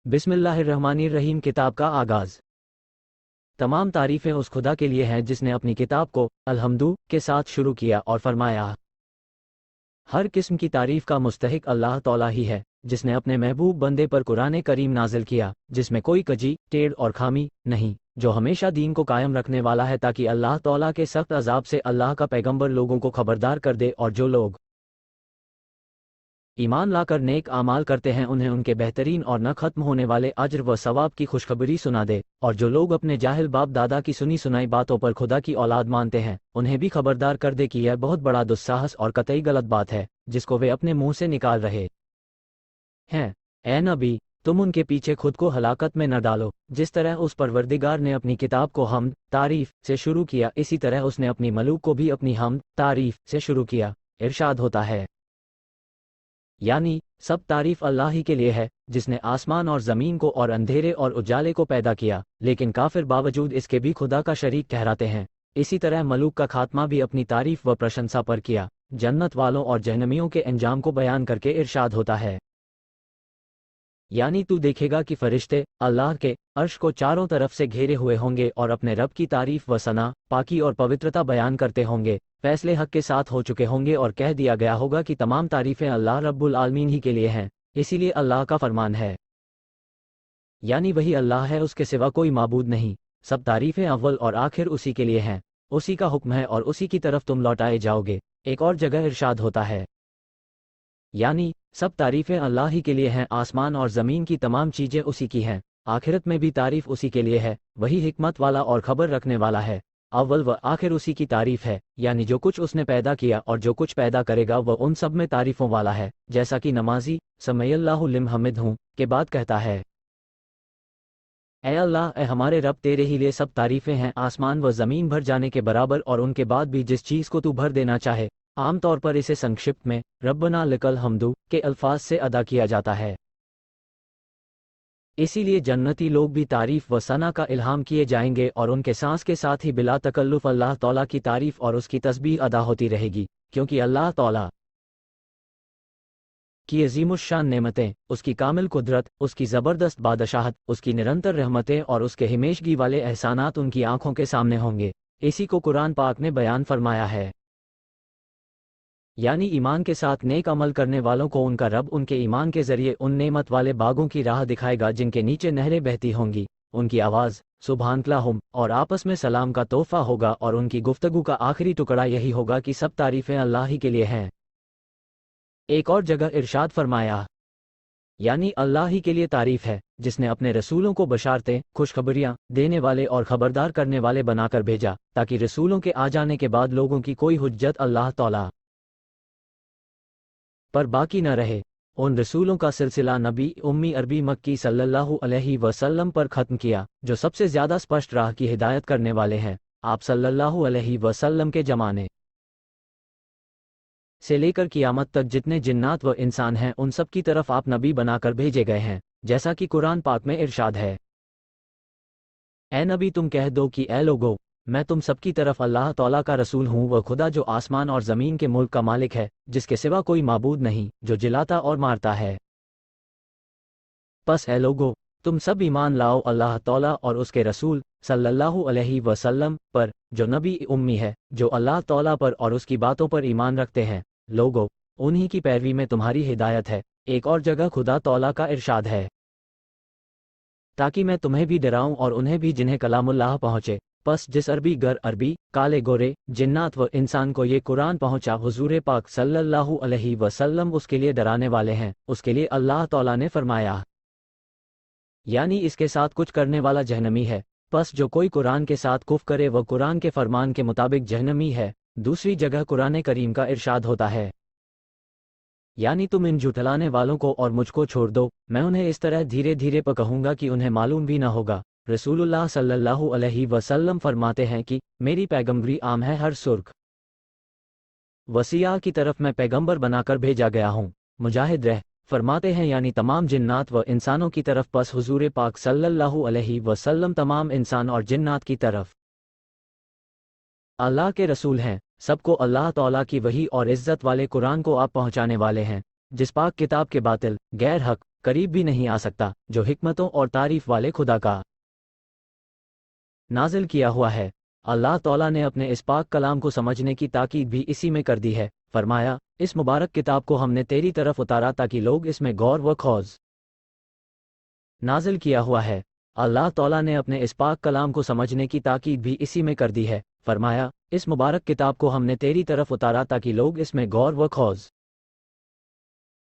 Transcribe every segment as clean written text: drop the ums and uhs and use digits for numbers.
बिस्मिल्लाहिर्रहमानिर्रहीम। किताब का आगाज़। तमाम तारीफ़ें उस खुदा के लिए हैं जिसने अपनी किताब को अलहम्दु के साथ शुरू किया और फरमाया, हर किस्म की तारीफ़ का मुस्तहिक अल्लाह तौला ही है, जिसने अपने महबूब बंदे पर कुरान करीम नाजिल किया, जिसमें कोई कजी टेढ़ और खामी नहीं, जो हमेशा दीन को कायम रखने वाला है, ताकि अल्लाह तौला के सख्त अजाब से अल्लाह का पैगंबर लोगों को खबरदार कर दे, और जो लोग ईमान लाकर नेक आमाल करते हैं उन्हें उनके बेहतरीन और न खत्म होने वाले अज्र व सवाब की खुशखबरी सुना दे, और जो लोग अपने जाहिल बाप दादा की सुनी सुनाई बातों पर खुदा की औलाद मानते हैं उन्हें भी खबरदार कर दे कि यह बहुत बड़ा दुस्साहस और कतई गलत बात है जिसको वे अपने मुंह से निकाल रहे हैं। ए नबी, तुम उनके पीछे खुद को हलाकत में न डालो। जिस तरह उस परवरदिगार ने अपनी किताब को हमद तारीफ से शुरू किया, इसी तरह उसने अपनी मलूक को भी अपनी हमद तारीफ से शुरू किया। इरशाद होता है, यानी सब तारीफ अल्लाह ही के लिए है, जिसने आसमान और ज़मीन को और अंधेरे और उजाले को पैदा किया, लेकिन काफिर बावजूद इसके भी खुदा का शरीक ठहराते हैं। इसी तरह मलूक का खात्मा भी अपनी तारीफ व प्रशंसा पर किया। जन्नत वालों और जहन्नमियों के अंजाम को बयान करके इरशाद होता है, यानी तू देखेगा कि फरिश्ते अल्लाह के अर्श को चारों तरफ से घेरे हुए होंगे और अपने रब की तारीफ व सना, पाकी और पवित्रता बयान करते होंगे। फैसले हक के साथ हो चुके होंगे और कह दिया गया होगा कि तमाम तारीफें अल्लाह रब्बुल आलमीन ही के लिए हैं। इसीलिए अल्लाह का फरमान है, यानी वही अल्लाह है, उसके सिवा कोई माबूद नहीं। सब तारीफें अव्वल और आखिर उसी के लिए हैं, उसी का हुक्म है और उसी की तरफ तुम लौटाए जाओगे। एक और जगह इरशाद होता है, यानी सब तारीफें अल्लाह ही के लिए हैं, आसमान और ज़मीन की तमाम चीज़ें उसी की हैं, आखिरत में भी तारीफ उसी के लिए है, वही हिकमत वाला और खबर रखने वाला है। अव्वल व आखिर उसी की तारीफ है, यानी जो कुछ उसने पैदा किया और जो कुछ पैदा करेगा वह उन सब में तारीफों वाला है। जैसा कि नमाजी समयल्लाहु लिम हमिद हूँ के बाद कहता है, ऐ अल्लाह, ए हमारे रब, तेरे ही लिए सब तारीफें हैं, आसमान व ज़मीन भर जाने के बराबर, और उनके बाद भी जिस चीज़ को तू भर देना चाहे। आम तौर पर इसे संक्षिप्त में रब्बना लकल हम्दु के अल्फाज से अदा किया जाता है। इसीलिए जन्नती लोग भी तारीफ व सना का इल्हाम किए जाएंगे और उनके सांस के साथ ही बिला तकल्लुफ अल्लाह तौला की तारीफ और उसकी तस्बीह अदा होती रहेगी, क्योंकि अल्लाह तौला की अज़ीमुश्शान नेमतें, उसकी कामिल कुदरत, उसकी ज़बरदस्त बादशाहत, उसकी निरंतर रहमतें और उसके हिमेशगी वाले एहसानात उनकी आंखों के सामने होंगे। इसी को कुरान पाक ने बयान फरमाया है, यानी ईमान के साथ नेक अमल करने वालों को उनका रब उनके ईमान के जरिए उन नेमत वाले बागों की राह दिखाएगा जिनके नीचे नहरें बहती होंगी। उनकी आवाज़ सुबहानकल्लाहुम और आपस में सलाम का तोहफा होगा, और उनकी गुफ्तगू का आखिरी टुकड़ा यही होगा कि सब तारीफ़ें अल्लाह ही के लिए हैं। एक और जगह इरशाद फरमाया, यानी अल्लाह ही के लिए तारीफ़ है जिसने अपने रसूलों को बशारतें खुशखबरियाँ देने वाले और ख़बरदार करने वाले बनाकर भेजा, ताकि रसूलों के आ जाने के बाद लोगों की कोई हुज्जत अल्लाह तौला पर बाकी न रहे। उन रसूलों का सिलसिला नबी उम्मी अरबी मक्की सल्लल्लाहु अलैहि वसल्लम पर ख़त्म किया, जो सबसे ज़्यादा स्पष्ट राह की हिदायत करने वाले हैं। आप सल्लल्लाहु अलैहि वसल्लम के ज़माने से लेकर क़ियामत तक जितने जिन्नात व इंसान हैं उन सब की तरफ आप नबी बनाकर भेजे गए हैं, जैसा कि कुरान पाक में इरशाद है, ए नबी, तुम कह दो कि ए लोगो, मैं तुम सबकी तरफ अल्लाह तौला का रसूल हूँ, वह खुदा जो आसमान और ज़मीन के मुल्क का मालिक है, जिसके सिवा कोई माबूद नहीं, जो जिलाता और मारता है। बस ए लोगो, तुम सब ईमान लाओ अल्लाह तौला और उसके रसूल सल्लल्लाहु अलैहि वसल्लम पर, जो नबी उम्मी है, जो अल्लाह तौला पर और उसकी बातों पर ईमान रखते हैं। लोगो, उन्हीं की पैरवी में तुम्हारी हिदायत है। एक और जगह खुदा तौला का इरशाद है, ताकि मैं तुम्हें भी डराऊं और उन्हें भी जिन्हें कलामुल्लाह पहुँचे। बस जिस अरबी गर अरबी काले गोरे जिन्नात व इंसान को ये कुरान पहुँचा, हुजूर पाक सल्लल्लाहु अलैहि वसल्लम उसके लिए डराने वाले हैं। उसके लिए अल्लाह तौला ने फरमाया, यानी इसके साथ कुछ करने वाला जहन्नमी है। बस जो कोई कुरान के साथ कुफ करे वह कुरान के फरमान के मुताबिक जहन्नमी है। दूसरी जगह कुरान करीम का इरशाद होता है, यानी तुम इन झुठलाने वालों को और मुझको छोड़ दो, मैं उन्हें इस तरह धीरे धीरे कहूँगा कि उन्हें मालूम भी न होगा। रसूलुल्लाह सल्लल्लाहु अलैहि वसल्लम फरमाते हैं कि मेरी पैगंबरी आम है हर सुर्ख वसिया की तरफ मैं पैगंबर बनाकर भेजा गया हूँ। मुजाहिद रह फरमाते हैं, यानी तमाम जिन्नात व इंसानों की तरफ। बस हुजूर पाक सल्लल्लाहु अलैहि वसल्लम तमाम इंसान और जिन्नात की तरफ अल्लाह के रसूल हैं। सबको अल्लाह तौला की वही और इज़्ज़त वाले कुरान को आप पहुँचाने वाले हैं, जिस पाक किताब के बातिल गैर हक قریب بھی نہیں آ سکتا، جو حکمتوں اور تعریف والے خدا کا نازل کیا ہوا ہے۔ اللہ تعالیٰ نے اپنے اس پاک کلام کو سمجھنے کی تاکید بھی اسی میں کر دی ہے، فرمایا اس مبارک کتاب کو ہم نے تیری طرف اتارا تاکہ لوگ اس میں غور و خوض نازل کیا ہوا ہے۔ اللہ تعالیٰ نے اپنے اس پاک کلام کو سمجھنے کی تاکید بھی اسی میں کر دی ہے، فرمایا اس مبارک کتاب کو ہم نے تیری طرف اتارا تاکہ لوگ اس میں غور و خوض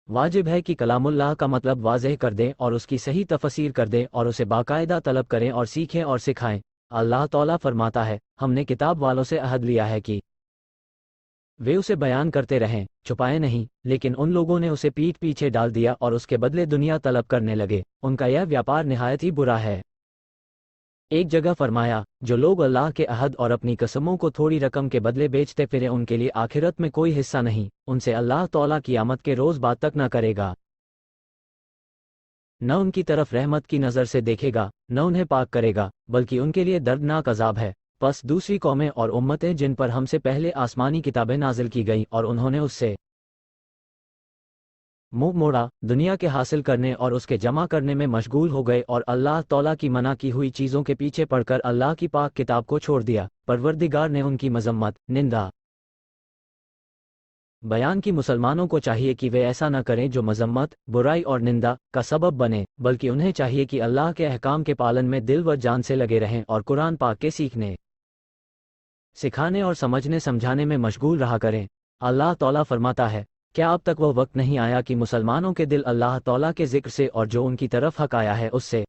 واجب ہے کہ کلام اللہ کا مطلب واضح کر دیں اور اس کی صحیح تفسیر کر دیں اور اسے باقاعدہ طلب کریں اور سیکھیں اور سکھائیں۔ اللہ تعالیٰ فرماتا ہے ہم نے کتاب والوں سے عہد لیا ہے کہ وہ اسے بیان کرتے رہیں، چھپائے نہیں، لیکن ان لوگوں نے اسے پیٹھ پیچھے ڈال دیا اور اس کے بدلے دنیا طلب کرنے لگے، ان کا یہ ویاپار نہایت ہی برا ہے۔ ایک جگہ فرمایا جو لوگ اللہ کے عہد اور اپنی قسموں کو تھوڑی رقم کے بدلے بیچتے پھریں ان کے لیے آخرت میں کوئی حصہ نہیں، ان سے اللہ تعالیٰ قیامت کے روز بات تک نہ کرے گا، نہ ان کی طرف رحمت کی نظر سے دیکھے گا، نہ انہیں پاک کرے گا، بلکہ ان کے لیے دردناک عذاب ہے۔ پس دوسری قومیں اور امتیں جن پر ہم سے پہلے آسمانی کتابیں نازل کی گئیں اور انہوں نے اس سے منہ موڑا، دنیا کے حاصل کرنے اور اس کے جمع کرنے میں مشغول ہو گئے اور اللہ تعالیٰ کی منع کی ہوئی چیزوں کے پیچھے پڑ کر اللہ کی پاک کتاب کو چھوڑ دیا، پروردگار نے ان کی مذمت، نندا بیان کی۔ مسلمانوں کو چاہیے کہ وہ ایسا نہ کریں جو مذمت، برائی اور نندا کا سبب بنے، بلکہ انہیں چاہیے کہ اللہ کے احکام کے پالن میں دل و جان سے لگے رہیں اور قرآن پاک کے سیکھنے، سکھانے اور سمجھنے سمجھانے میں مشغول رہا کریں۔ اللہ تعالیٰ فرماتا ہے کیا اب تک وہ وقت نہیں آیا کہ مسلمانوں کے دل اللہ تعالیٰ کے ذکر سے اور جو ان کی طرف حق آیا ہے اس سے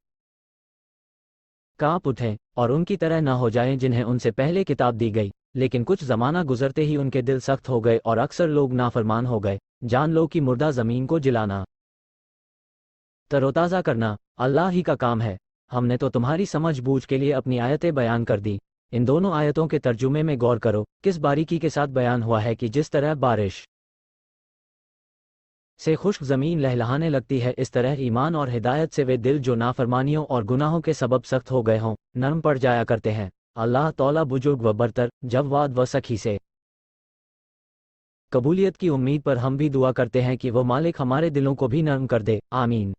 کانپ اٹھیں اور ان کی طرح نہ ہو جائیں جنہیں ان سے پہلے کتاب دی گئی، لیکن کچھ زمانہ گزرتے ہی ان کے دل سخت ہو گئے اور اکثر لوگ نافرمان ہو گئے۔ جان لو کہ مردہ زمین کو جلانا، تر و تازہ کرنا اللہ ہی کا کام ہے۔ ہم نے تو تمہاری سمجھ بوجھ کے لیے اپنی آیتیں بیان کر دی۔ ان دونوں آیتوں کے ترجمے میں غور کرو، کس باریکی کے ساتھ بیان ہوا ہے کہ جس طرح بارش سے خشک زمین لہلہانے لگتی ہے، اس طرح ایمان اور ہدایت سے وہ دل جو نافرمانیوں اور گناہوں کے سبب سخت ہو گئے ہوں، نرم پڑ جایا کرتے ہیں۔ اللہ تعالیٰ بزرگ و برتر، جواد و سخی سے قبولیت کی امید پر ہم بھی دعا کرتے ہیں کہ وہ مالک ہمارے دلوں کو بھی نرم کر دے، آمین۔